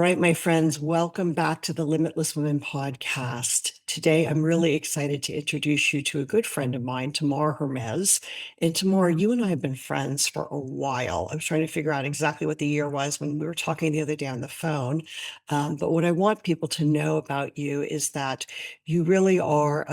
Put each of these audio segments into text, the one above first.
right, my friends, welcome back to the Limitless Women podcast. Today, I'm really excited to introduce you to a good friend of mine, Tamar Hermes. And Tamar, you and I have been friends for a while. I was trying to figure out exactly what the year was when we were talking the other day on the phone. But what I want people to know about you is that you really are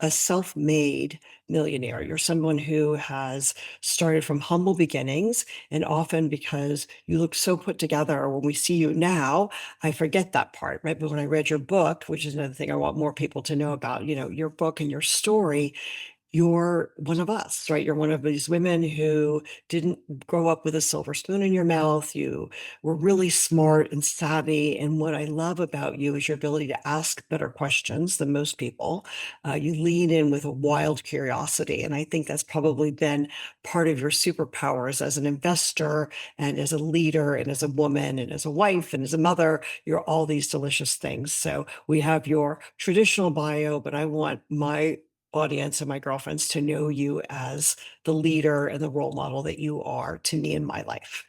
a self-made millionaire. You're someone who has started from humble beginnings, and often because you look so put together, when we see you now, I forget that part, right? But when I read your book, which is another thing I want more people to know about, your book and your story, you're one of us, right? You're one of these women who didn't grow up with a silver spoon in your mouth. You were really smart and savvy. And what I love about you is your ability to ask better questions than most people. You lean in with a wild curiosity. And I think that's probably been part of your superpowers as an investor and as a leader and as a woman and as a wife and as a mother. You're all these delicious things. So we have your traditional bio, but I want my audience and my girlfriends to know you as the leader and the role model that you are to me in my life.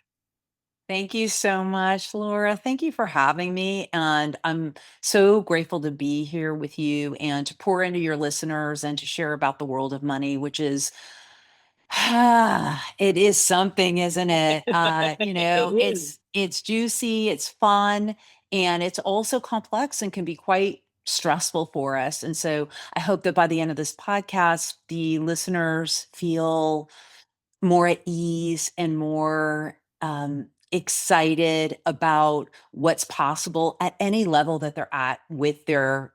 Thank you so much, Laura. Thank you for having me. And I'm so grateful to be here with you and to pour into your listeners and to share about the world of money, which is, it is something, isn't it? It is. It's juicy, it's fun, and it's also complex and can be quite stressful for us. And so I hope that by the end of this podcast, the listeners feel more at ease and more excited about what's possible at any level that they're at with their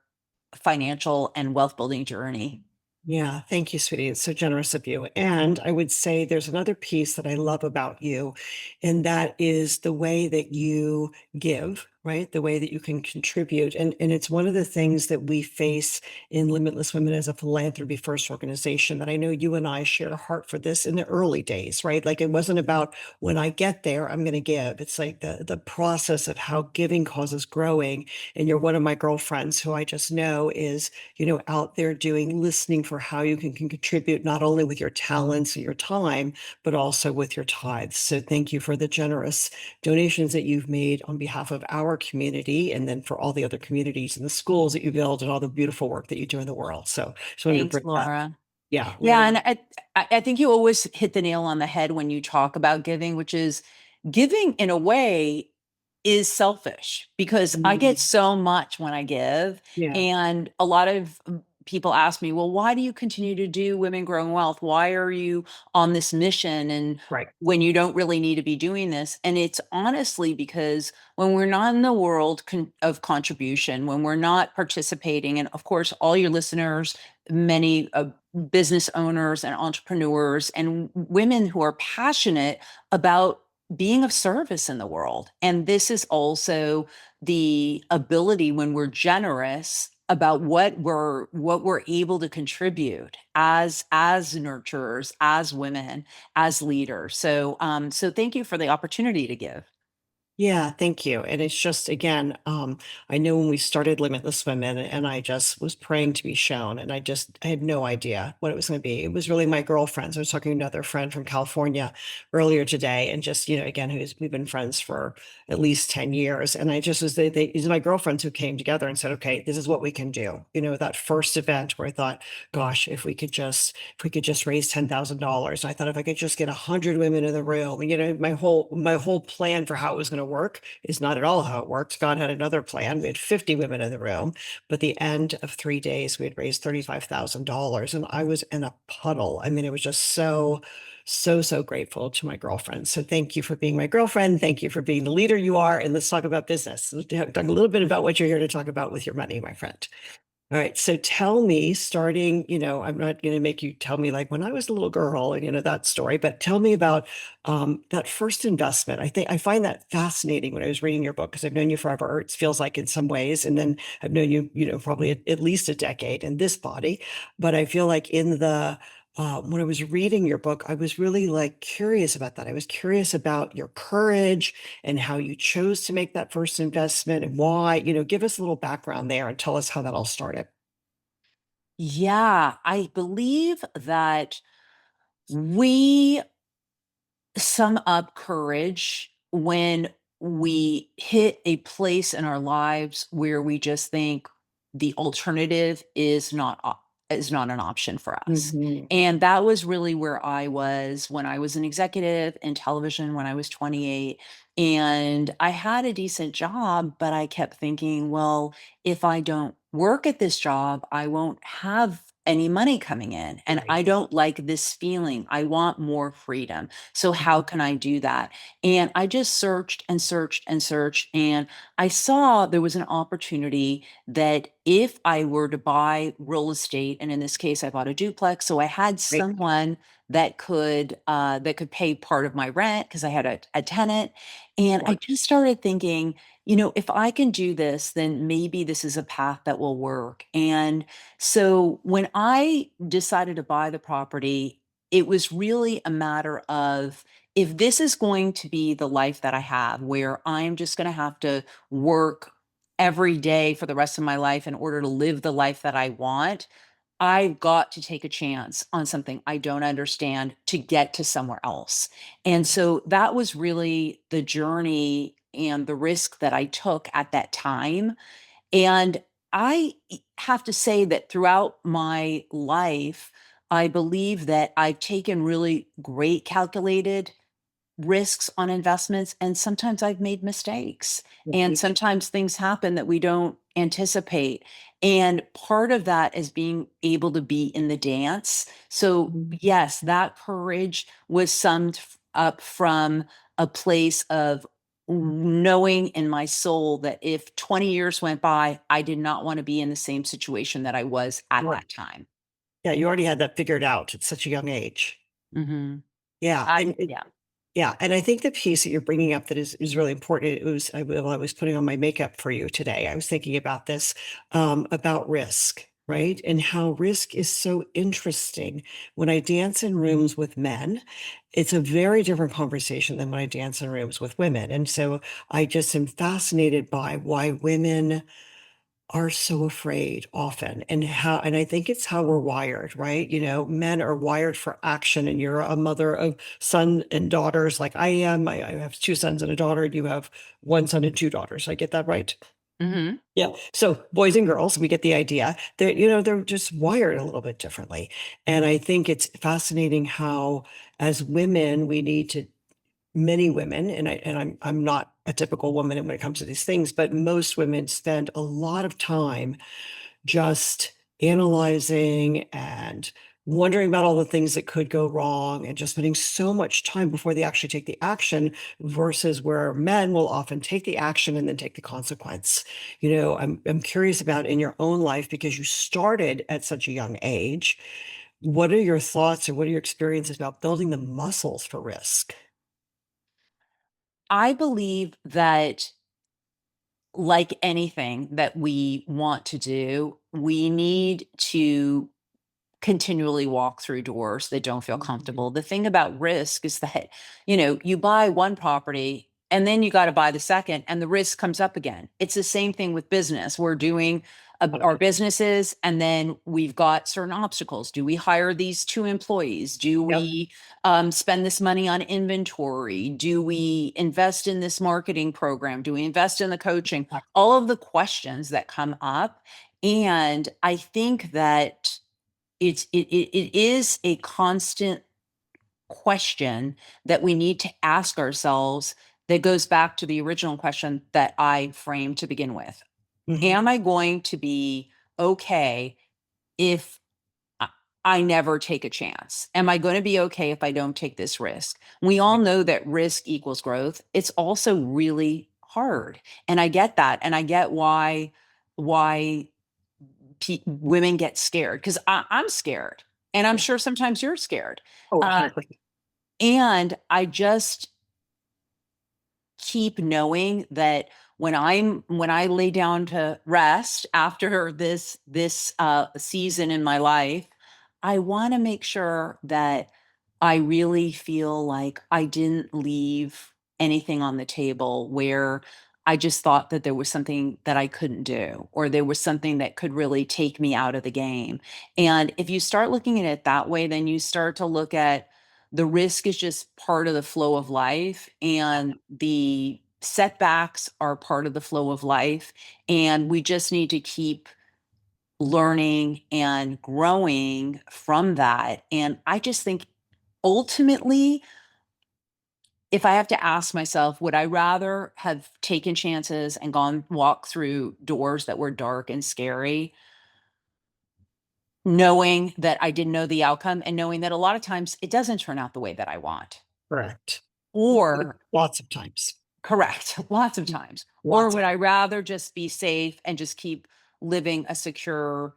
financial and wealth building journey. Yeah, thank you, sweetie. It's so generous of you. And I would say there's another piece that I love about you, and that is the way that you give, right? The way that you can contribute. And it's one of the things that we face in Limitless Women as a philanthropy first organization that I know you and I share a heart for this in the early days, right? Like it wasn't about when I get there, I'm going to give. It's like the process of how giving causes growing. And you're one of my girlfriends who I just know is out there doing listening for how you can contribute not only with your talents and your time, but also with your tithes. So thank you for the generous donations that you've made on behalf of our community and then for all the other communities and the schools that you build and all the beautiful work that you do in the world. So just wanted to Thanks, bring that. Laura. Yeah, Yeah, really. and I think you always hit the nail on the head when you talk about giving, which is giving in a way is selfish because I get Mhm. so much when I give. Yeah, And a lot of people ask me, well, why do you continue to do Women Growing Wealth? Why are you on this mission? And right. when you don't really need to be doing this? And it's honestly because when we're not in the world of contribution, when we're not participating, and of course, all your listeners, many business owners and entrepreneurs and women who are passionate about being of service in the world. And this is also the ability when we're generous about what we're able to contribute as nurturers, as women, as leaders. So thank you for the opportunity to give. Yeah, thank you. And it's just, again, I know when we started Limitless Women, and I just was praying to be shown, and I had no idea what it was going to be. It was really my girlfriends. I was talking to another friend from California earlier today, and just, again, we've been friends for at least 10 years. And I just was, these are my girlfriends who came together and said, okay, this is what we can do. That first event where I thought, gosh, if we could just raise $10,000. I thought if I could just get 100 women in the room, my whole plan for how it was going to work is not at all how it worked. God had another plan. We had 50 women in the room, but the end of 3 days, we had raised $35,000, and I was in a puddle. I mean, it was just so grateful to my girlfriend. So thank you for being my girlfriend. Thank you for being the leader you are. And let's talk about business. Let's talk a little bit about what you're here to talk about with your money, my friend. All right. So tell me, starting, I'm not going to make you tell me like when I was a little girl and, that story, but tell me about that first investment. I find that fascinating when I was reading your book because I've known you forever, or it feels like in some ways. And then I've known you, probably at least a decade in this body. But I feel like when I was reading your book, I was really like curious about that. I was curious about your courage and how you chose to make that first investment and why. Give us a little background there and tell us how that all started. Yeah, I believe that we sum up courage when we hit a place in our lives where we just think the alternative is not an option for us. Mhm. And that was really where I was when I was an executive in television when I was 28. And I had a decent job, but I kept thinking, well, if I don't work at this job, I won't have any money coming in. And Right. I don't like this feeling. I want more freedom. So, how can I do that? And I just searched and searched and searched. And I saw there was an opportunity that if I were to buy real estate, and in this case, I bought a duplex. So I had Right. someone that could pay part of my rent because I had a tenant. Of And I course. just started thinking, if I can do this, then maybe this is a path that will work. And so when I decided to buy the property, it was really a matter of if this is going to be the life that I have, where I'm just going to have to work every day for the rest of my life in order to live the life that I want, I've got to take a chance on something I don't understand to get to somewhere else. And so that was really the journey and the risk that I took at that time. And have to say that throughout my life, I believe that I've taken really great calculated risks on investments, and sometimes I've made mistakes, and Right. sometimes things happen that we don't anticipate, and part of that is being able to be in the dance. So Mhm. yes, that courage was summed up from a place of knowing in my soul that if 20 years went by, I did not want to be in the same situation that I was at Right. that time. Yeah, you already had that figured out at such a young age. Mhm. Yeah, I and Yeah. yeah, and I think the piece that you're bringing up that is really important. It was while I was putting on my makeup for you today, I was thinking about this, about risk, right? And how risk is so interesting. When I dance in rooms with men, it's a very different conversation than when I dance in rooms with women. And so I just am fascinated by why women are so afraid often and I think it's how we're wired, right? Men are wired for action, and you're a mother of son and daughters like I am. I have two sons and a daughter, and you have one son and two daughters. I get that right? Mhm. Yeah. So boys and girls, we get the idea that, they're just wired a little bit differently. And I think it's fascinating how, as women, we need to many women, and I'm not a typical woman when it comes to these things, but most women spend a lot of time just analyzing and wondering about all the things that could go wrong and just spending so much time before they actually take the action versus where men will often take the action and then take the consequence. I'm curious about in your own life because you started at such a young age. What are your thoughts or what are your experiences about building the muscles for risk? I believe that, like anything that we want to do, we need to continually walk through doors that don't feel Mhm. comfortable. The thing about risk is that, you buy one property and then you got to buy the second, and the risk comes up again. It's the same thing with business. We're doing our businesses, and then we've got certain obstacles. Do we hire these two employees? Do Yep. we spend this money on inventory? Do we invest in this marketing program? Do we invest in the coaching? All of the questions that come up. And I think that it is a constant question that we need to ask ourselves that goes back to the original question that I framed to begin with. Mhm. Am I going to be okay if I I never take a chance? Am I going to be okay if I don't take this risk? We all Right. know that risk equals growth. It's also really hard. And I get that. And I get why women get scared because I'm scared, and I'm Yeah. sure sometimes you're scared. Oh, Uh, 100%. and I just keep knowing that when I lay down to rest after this season in my life, I want to make sure that I really feel like I didn't leave anything on the table where I just thought that there was something that I couldn't do, or there was something that could really take me out of the game. And if you start looking at it that way, then you start to look at the risk is just part of the flow of life, and setbacks are part of the flow of life, and we just need to keep learning and growing from that. And I just think ultimately, if I have to ask myself, would I rather have taken chances and gone walk through doors that were dark and scary, knowing that I didn't know the outcome and knowing that a lot of times it doesn't turn out the way that I want? Correct. Or Lots of times. correct, lots of times. Or Lots of would I rather just be safe and just keep living a secure,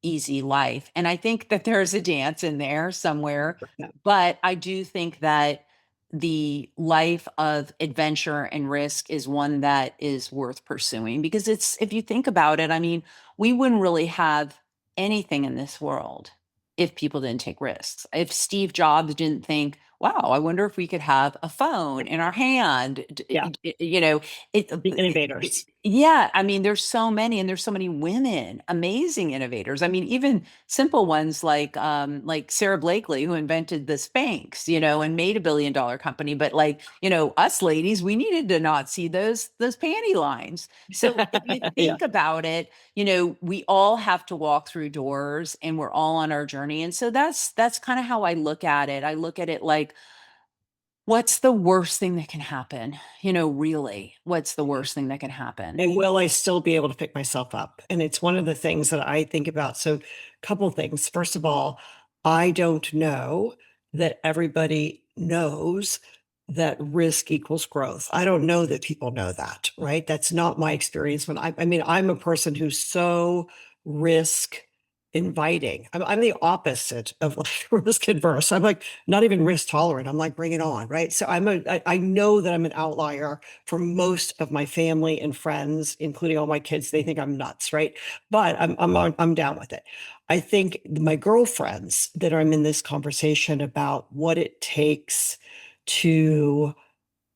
easy life? And I think that there's a dance in there somewhere, them. but I do think that the life of adventure and risk is one that is worth pursuing, because it's, if you think about it, I mean, we wouldn't really have anything in this world if people didn't take risks. If Steve Jobs didn't think, wow, I wonder if we could have a phone in our hand, Yeah. you know, it, The innovators. yeah, I mean, there's so many, and there's so many women, amazing innovators. I mean, even simple ones like Sarah Blakely, who invented the Spanx, and made $1 billion company. But like, us ladies, we needed to not see those panty lines. So if you Yeah. think about it, we all have to walk through doors, and we're all on our journey. And so that's kind of how I look at it. I look at it like, what's the worst thing that can happen? Really, what's the worst thing that can happen? And will I still be able to pick myself up? And it's one of the things that I think about. So, a couple things. First of all, I don't know that everybody knows that risk equals growth. I don't know that people know that, right? That's not my experience. I mean, I'm a person who's so risk inviting. I'm the opposite of like risk adverse. I'm like not even risk tolerant. I'm like, bring it on, right? So I know that I'm an outlier for most of my family and friends, including all my kids. They think I'm nuts, right? But I'm down with it. I think my girlfriends that I'm in this conversation about what it takes to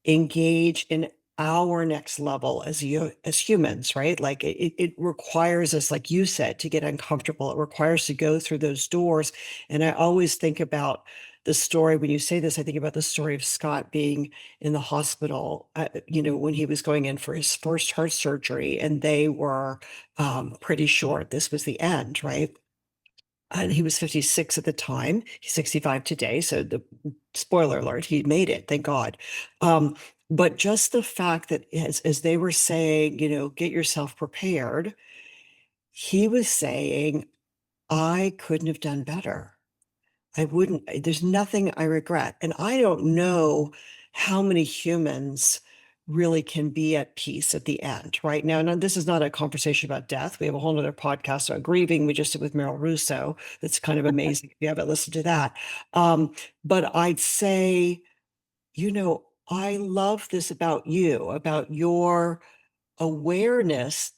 engage in our next level as humans, right? Like it requires us, like you said, to get uncomfortable. It requires to go through those doors. And I always think about the story when you say this. I think about the story of Scott being in the hospital, when he was going in for his first heart surgery, and they were pretty sure this was the end, right? And he was 56 at the time. He's 65 today. So the spoiler alert, he made it, thank God. Um, but just the fact that as they were saying, get yourself prepared, he was saying, I couldn't have done better. I wouldn't, there's nothing I regret. And I don't know how many humans really can be at peace at the end, right? Now, this is not a conversation about death. We have a whole other podcast on grieving we just did with Meryl Russo. That's kind of amazing if you haven't listened to that. But I'd say, I love this about you, about your awareness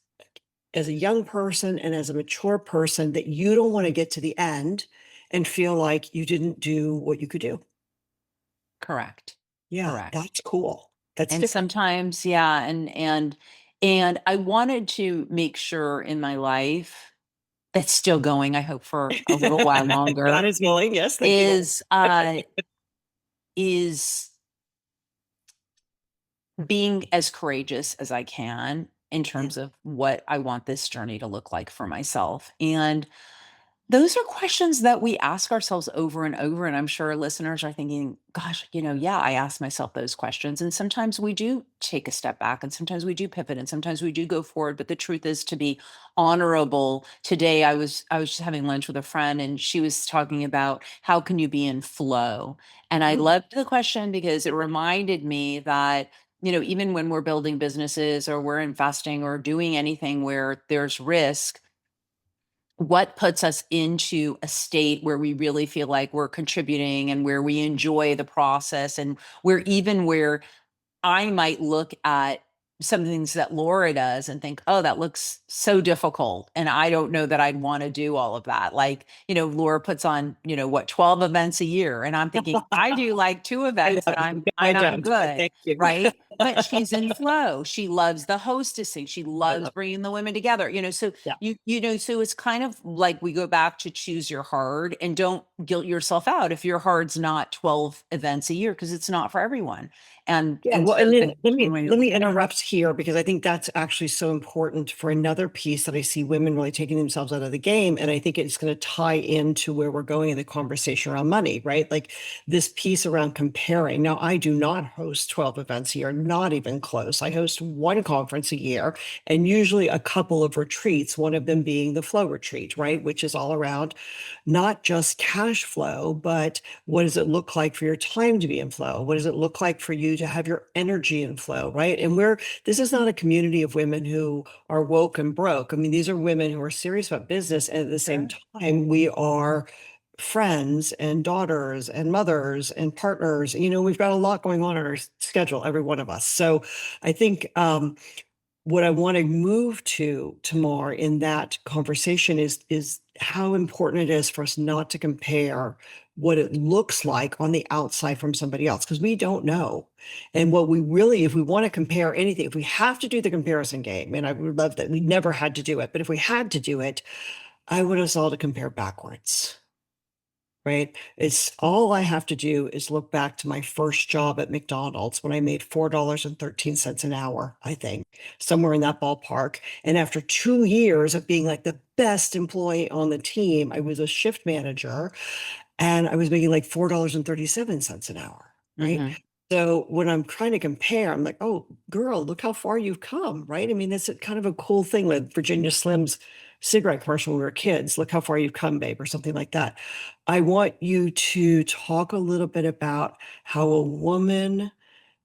as a young person and as a mature person, that you don't want to get to the end and feel like you didn't do what you could do. Correct. Yeah, Correct. that's cool. That's And different. sometimes, yeah, and I wanted to make sure in my life that's still going, I hope for a little while God longer, is willing. Yes, thank you, Lord. is being as courageous as I can in Yeah. terms of what I want this journey to look like for myself. And those are questions that we ask ourselves over and over. And I'm sure our listeners are thinking, gosh, yeah, I ask myself those questions. And sometimes we do take a step back, and sometimes we do pivot, and sometimes we do go forward. But the truth is, to be honorable. Today I was just having lunch with a friend, and she was talking about how can you be in flow? And I Mm. loved the question because it reminded me that even when we're building businesses or we're investing or doing anything where there's risk, what puts us into a state where we really feel like we're contributing and where we enjoy the process, and where I might look at some things that Laura does and think, oh, that looks so difficult. And I don't know that I'd want to do all of that. Like, Laura puts on, 12 events a year. And I'm thinking, I do like two I events know. and I'm I and I'm don't, but good. thank you. Right. but she's in flow. She loves the hostessing. She I loves love bringing the women together, so yeah. so it's kind of like we go back to choose your hard and don't guilt yourself out if your hard's not 12 events a year because it's not for everyone. And Yeah, and well, so and then then when we let look me at it. interrupt here because I think that's actually so important for another piece that I see women really taking themselves out of the game. And I think it's going to tie into where we're going in the conversation around money, right? Like this piece around comparing. Now, I do not host 12 events a year, not even close. I host one conference a year and usually a couple of retreats, one of them being the flow retreat, right? Which is all around not just cash flow, but what does it look like for your time to be in flow? What does it look like for you to have your energy in flow, right? And this is not a community of women who are woke and broke. I mean, these are women who are serious about business. And at the same time, we are friends and daughters and mothers and partners. We've got a lot going on in our schedule, every one of us. So I think, what I want to move to Tamar in that conversation is how important it is for us not to compare what it looks like on the outside from somebody else because we don't know. And what we really, if we want to compare anything, if we have to do the comparison game, and I would love that we never had to do it, but if we had to do it, I want us all to compare backwards. Right? It's all I have to do is look back to my first job at McDonald's when I made $4.13 an hour, I think, somewhere in that ballpark. And after 2 years of being like the best employee on the team, I was a shift manager and I was making like $4.37 an hour, right? Mhm. So when I'm trying to compare, I'm like, oh, girl, look how far you've come, right? I mean, that's kind of a cool thing with Virginia Slim's cigarette commercial when we were kids. Look how far you've come, babe, or something like that. I want you to talk a little bit about how a woman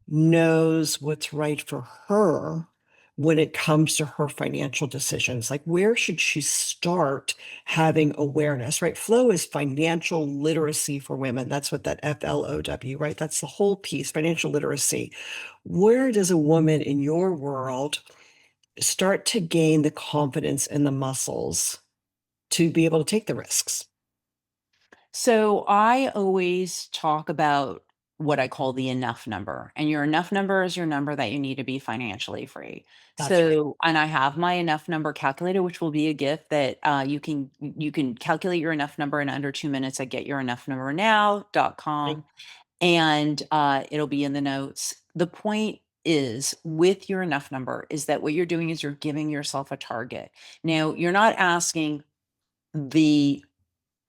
knows what's right for her when it comes to her financial decisions. Like, where should she start having awareness, right? Flow is financial literacy for women. That's what that FLOW, right? That's the whole piece, financial literacy. Where does a woman in your world start to gain the confidence and the muscles to be able to take the risks? So I always talk about what I call the enough number. And your enough number is your number that you need to be financially free. That's right. So, and I have my enough number calculator, which will be a gift that you can calculate your enough number in under 2 minutes at getyourenoughnumbernow.com. And it'll be in the notes. The point is with your enough number is that what you're doing is you're giving yourself a target. Now, you're not asking the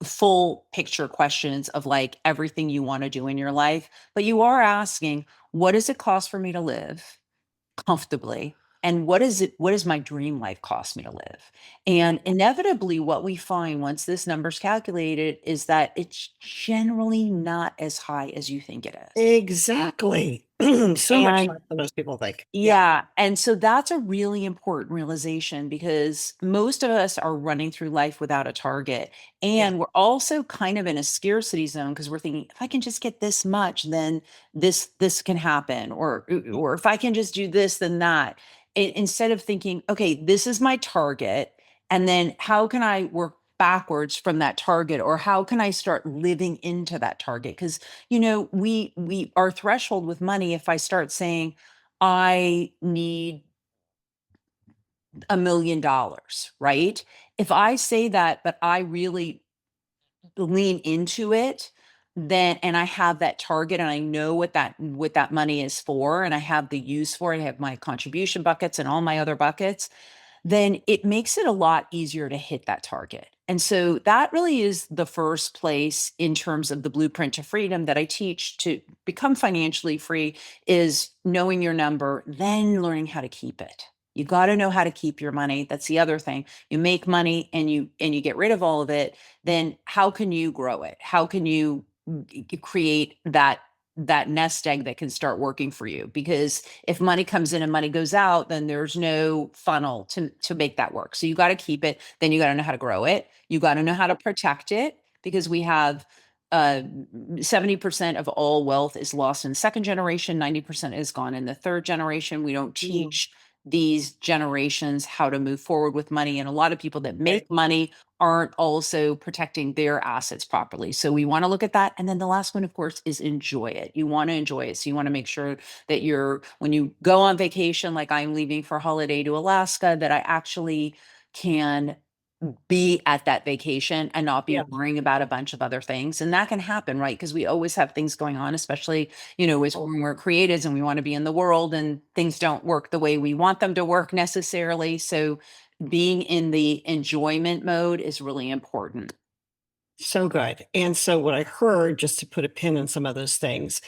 full picture questions of like everything you want to do in your life, but you are asking, what does it cost for me to live comfortably? And what does my dream life cost me to live? And inevitably, what we find once this number's calculated is that it's generally not as high as you think it is. Exactly. So much And less than most people think. Yeah. yeah, and so that's a really important realization because most of us are running through life without a target. Yeah. And we're also kind of in a scarcity zone because we're thinking, if I can just get this much, then this can happen. Or if I can just do this, then that. Instead of thinking, okay, this is my target, and then how can I work backwards from that target, or how can I start living into that target? Because we our threshold with money, if I start saying I need $1 million, right? If I say that, but I really lean into it, then and I have that target and I know what that money is for and I have the use for it, I have my contribution buckets and all my other buckets, then it makes it a lot easier to hit that target. And so that really is the first place in terms of the blueprint to freedom that I teach to become financially free is knowing your number, then learning how to keep it. You got to know how to keep your money. That's the other thing. You make money and you get rid of all of it, then how can you grow it? How can you create that nest egg that can start working for you? Because if money comes in and money goes out, then there's no funnel to make that work. So you got to keep it. Then you got to know how to grow it. You got to know how to protect it because we have uh 70% of all wealth is lost in second generation, 90% is gone in the third generation. We don't Mm. teach these generations how to move forward with money. And a lot of people that Right. make money aren't also protecting their assets properly. So we want to look at that. And then the last one, of course, is enjoy it. You want to enjoy it. So you want to make sure that when you go on vacation, like I'm leaving for holiday to Alaska, that I actually can be at that vacation and not be Yeah. worrying about a bunch of other things. And that can happen, right? Because we always have things going on, especially, as when we're creatives and we want to be in the world and things don't work the way we want them to work necessarily. So being in the enjoyment mode is really important. So good. And so what I heard, just to put a pin in some of those things,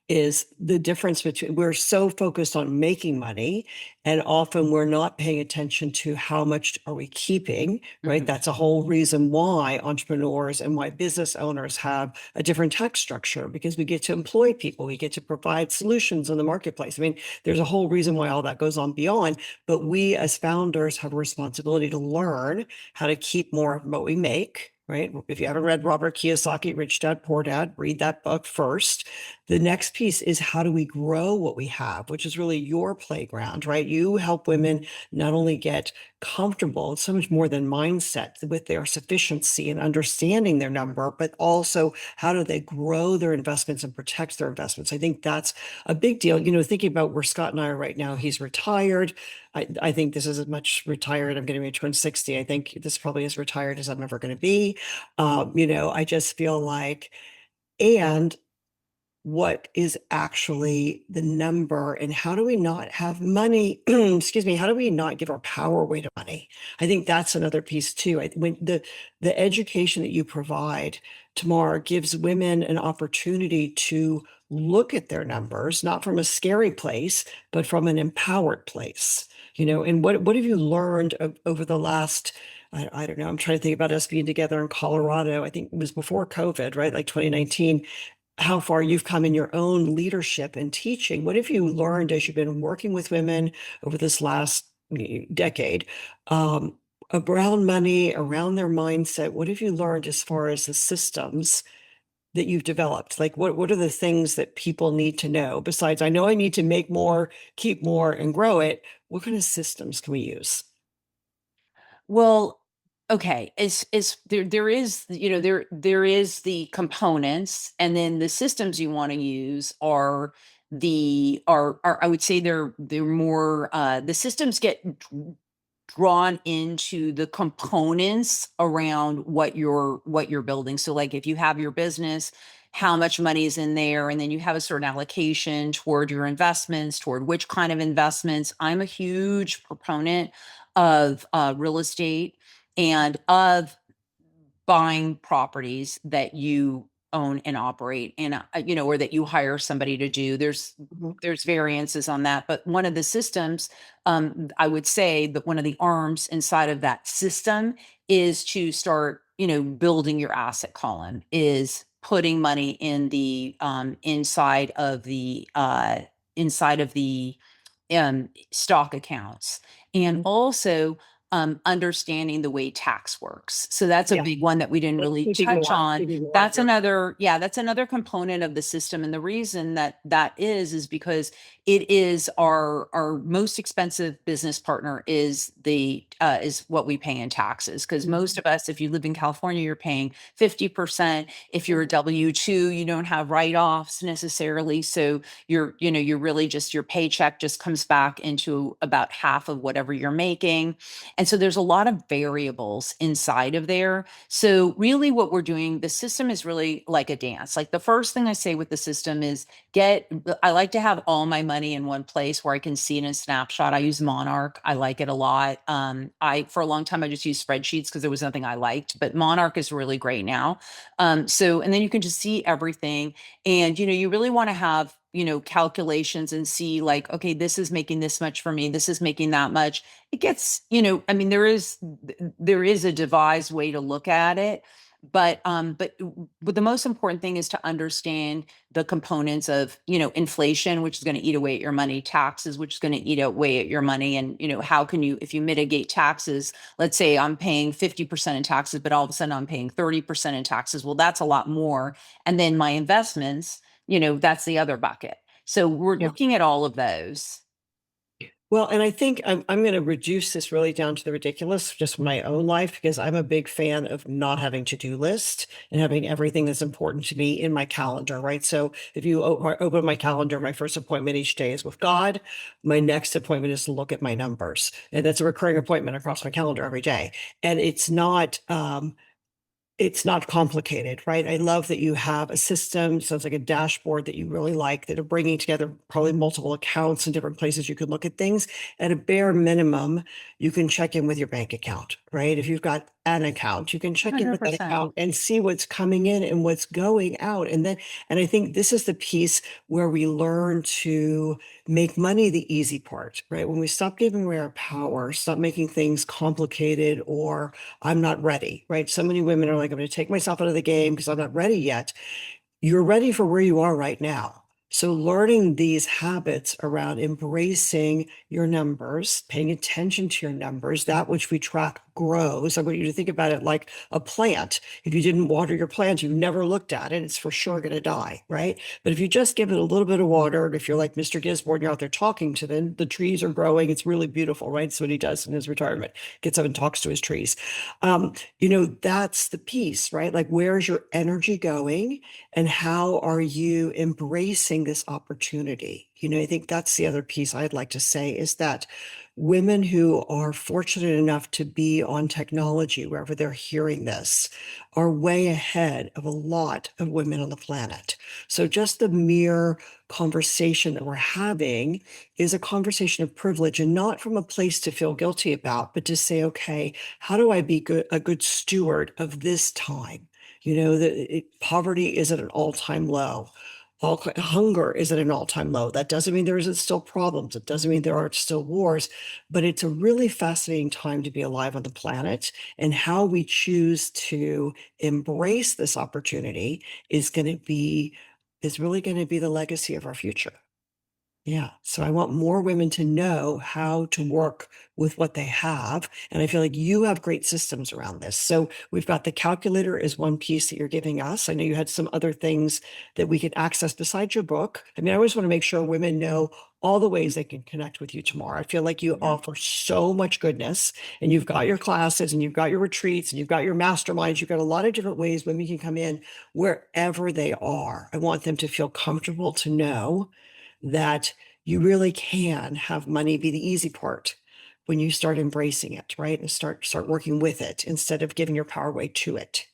is the difference between we're so focused on making money, and often we're not paying attention to how much are we keeping, right? Mhm. That's a whole reason why entrepreneurs and why business owners have a different tax structure, because we get to employ people, we get to provide solutions in the marketplace. I mean, there's a whole reason why all that goes on beyond, but we as founders have a responsibility to learn how to keep more of what we make. Right. If you haven't read Robert Kiyosaki, Rich Dad, Poor Dad, read that book first. The next piece is how do we grow what we have, which is really your playground, right? You help women not only get comfortable, it's so much more than mindset with their sufficiency and understanding their number, but also how do they grow their investments and protect their investments? I think that's a big deal. Thinking about where Scott and I are right now, he's retired. I think this is as much retired. I'm getting ready to turn 60. I think this is probably as retired as I'm ever going to be. I just feel like, and what is actually the number, and how do we not have money excuse me, how do we not give our power away to money? I think that's another piece too. When the education that you provide, Tamar, gives women an opportunity to look at their numbers not from a scary place but from an empowered place. And what have you learned over the last, I don't know, I'm trying to think about us being together in Colorado. I think it was before COVID, right? Like 2019, how far you've come in your own leadership and teaching. What have you learned as you've been working with women over this last decade, um, around money, around their mindset? What have you learned as far as the systems that you've developed? Like, what are the things that people need to know besides, I know I need to make more, keep more, and grow it? What kind of systems can we use? Well, okay, is there is, there is the components, and then the systems you want to use are I would say they're more the systems get drawn into the components around what you're building. So like if you have your business, how much money is in there, and then you have a certain allocation toward your investments, toward which kind of investments. I'm a huge proponent of real estate and of buying properties that you own and operate, and or that you hire somebody to do. Mhm. There's variances on that, but one of the systems, I would say that one of the arms inside of that system is to start, building your asset column, is putting money in the inside of the stock accounts, and also understanding the way tax works. So that's a Yeah, big one that we didn't really we touch on. could do more That's here. another, yeah, that's another component of the system. And the reason that that is because it is our most expensive business partner is what we pay in taxes. Because most of us, if you live in California, you're paying 50%. If you're a W-2, you don't have write-offs necessarily. So you're really just, your paycheck just comes back into about half of whatever you're making. And so there's a lot of variables inside of there. So really what we're doing, the system is really like a dance. Like the first thing I say with the system is I like to have all my money in one place where I can see it in a snapshot. I use Monarch. I like it a lot. For a long time, I just used spreadsheets because there was nothing I liked, but Monarch is really great now. And then you can just see everything. And, you really want to have, calculations and see like, okay, this is making this much for me. This is making that much. It gets, I mean, there is a devised way to look at it, but the most important thing is to understand the components of, inflation, which is going to eat away at your money, taxes, which is going to eat away at your money. And, how can you, if you mitigate taxes, let's say I'm paying 50% in taxes, but all of a sudden I'm paying 30% in taxes. Well, that's a lot more. And then my investments, that's the other bucket. So we're Yeah. looking at all of those. Well, and I think I'm going to reduce this really down to the ridiculous, just my own life, because I'm a big fan of not having to-do list and having everything that's important to me in my calendar, right? So if you open my calendar, my first appointment each day is with God. My next appointment is to look at my numbers, and that's a recurring appointment across my calendar every day. And it's not complicated, right? I love that you have a system, sounds like a dashboard that you really like, that are bringing together probably multiple accounts in different places you could look at things. At a bare minimum, you can check in with your bank account, right? If you've got an account, you can check in with that 100%. account and see what's coming in and what's going out. And I think this is the piece where we learn to make money the easy part, right? When we stop giving away our power, stop making things complicated or I'm not ready, right? So many women are like, I'm going to take myself out of the game because I'm not ready yet. You're ready for where you are right now. So learning these habits around embracing your numbers, paying attention to your numbers, that which we track grows. I want you to think about it like a plant. If you didn't water your plant, you never looked at it, it's for sure going to die, right? But if you just give it a little bit of water, and if you're like Mr. Gisborne, you're out there talking to them, the trees are growing. It's really beautiful, right? That's what he does in his retirement. Gets up and talks to his trees. That's the piece, right? Like, where's your energy going? And how are you embracing this opportunity? I think that's the other piece I'd like to say is that women who are fortunate enough to be on technology, wherever they're hearing this, are way ahead of a lot of women on the planet. So just the mere conversation that we're having is a conversation of privilege, and not from a place to feel guilty about, but to say, okay, how do I be a good steward of this time? Poverty is at an all-time low. Hunger is at an all-time low. That doesn't mean there isn't still problems. It doesn't mean there aren't still wars, but it's a really fascinating time to be alive on the planet. And how we choose to embrace this opportunity is really going to be the legacy of our future. Yeah. So I want more women to know how to work with what they have. And I feel like you have great systems around this. So we've got the calculator is one piece that you're giving us. I know you had some other things that we could access besides your book. I mean, I always want to make sure women know all the ways they can connect with you tomorrow. I feel like you offer so much goodness, and you've got your classes and you've got your retreats and you've got your masterminds. You've got a lot of different ways women can come in wherever they are. I want them to feel comfortable to know that you really can have money be the easy part when you start embracing it, right? And start working with it instead of giving your power away to it.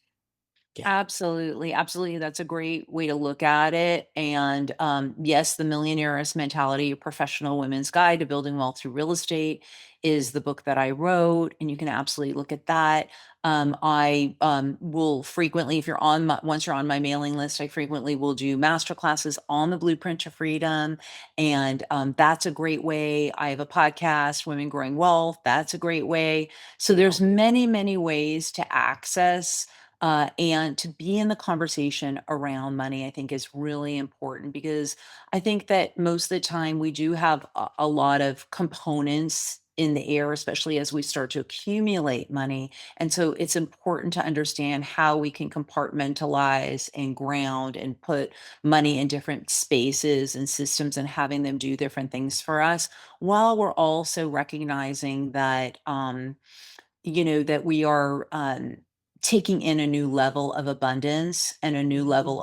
Yeah. Absolutely, absolutely. That's a great way to look at it. And yes, the millionaire's mentality, a professional women's guide to building wealth through real estate, is the book that I wrote, and you can absolutely look at that. I will frequently, if you're on my, once you're on my mailing list, I frequently will do master classes on the blueprint to freedom, and that's a great way. I have a podcast, Women Growing Wealth. That's a great way. So there's many, many ways to access and to be in the conversation around money, I think is really important because I think that most of the time we do have a lot of components in the air, especially as we start to accumulate money. And so it's important to understand how we can compartmentalize and ground and put money in different spaces and systems and having them do different things for us while we're also recognizing that, that we are, taking in a new level of abundance and a new level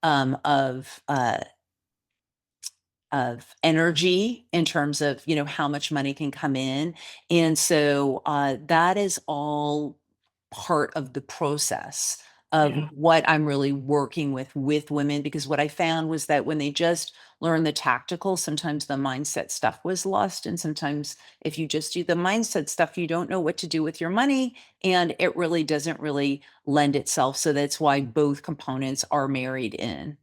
um, of, uh, of energy in terms of, how much money can come in. And so, that is all part of the process of Yeah. what I'm really working with women, because what I found was that when they just learn the tactical, sometimes the mindset stuff was lost. And sometimes if you just do the mindset stuff, you don't know what to do with your money. And it really doesn't really lend itself. So that's why both components are married in.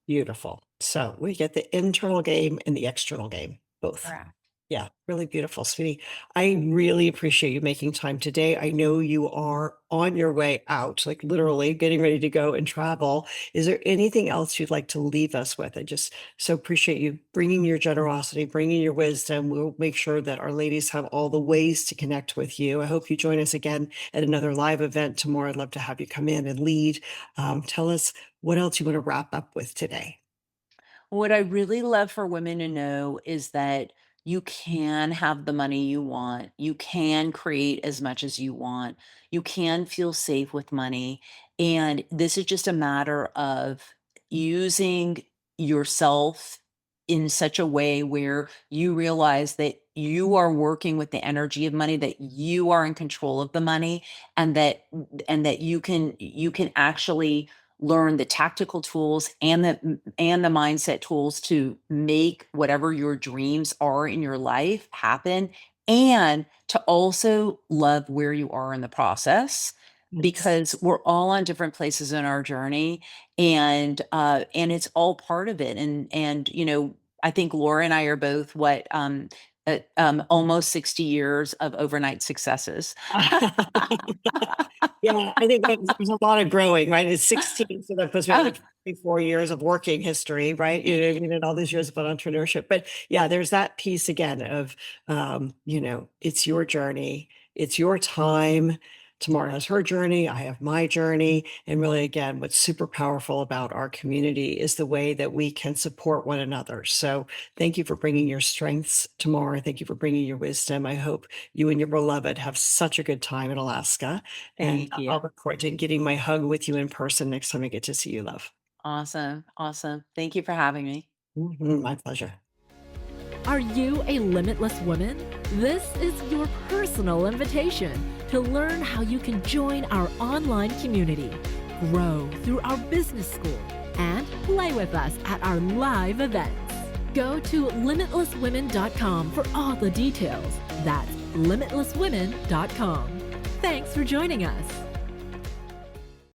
Beautiful. So we get the internal game and the external game, both. Correct. Yeah, really beautiful, sweetie. I really appreciate you making time today. I know you are on your way out, like literally getting ready to go and travel. Is there anything else you'd like to leave us with? I just so appreciate you bringing your generosity, bringing your wisdom. We'll make sure that our ladies have all the ways to connect with you. I hope you join us again at another live event tomorrow. I'd love to have you come in and lead. Tell us what else you want to wrap up with today. What I really love for women to know is that You can have the money you want. You can create as much as you want. You can feel safe with money. And this is just a matter of using yourself in such a way where you realize that you are working with the energy of money, that you are in control of the money, and that you can actually learn the tactical tools and the mindset tools to make whatever your dreams are in your life happen, and to also love where you are in the process, Yes. because we're all on different places in our journey, and it's all part of it. And I think Laura and I are both almost 60 years of overnight successes. Yeah, I think there's a lot of growing, right? It's 16, so that puts me at, like, 4 years of working history, right? You know what I mean? And all these years of entrepreneurship. But, yeah, there's that piece again of, it's your journey, it's your time. Tamara has her journey, I have my journey, and really, again, what's super powerful about our community is the way that we can support one another. So, thank you for bringing your strengths, Tamara. Thank you for bringing your wisdom. I hope you and your beloved have such a good time in Alaska. And Thank you. I'll look forward to getting my hug with you in person next time I get to see you, love. Awesome. Awesome. Thank you for having me. My pleasure. Are you a limitless woman? This is your personal invitation to learn how you can join our online community, grow through our business school, and play with us at our live events. Go to limitlesswomen.com for all the details. That's limitlesswomen.com. Thanks for joining us.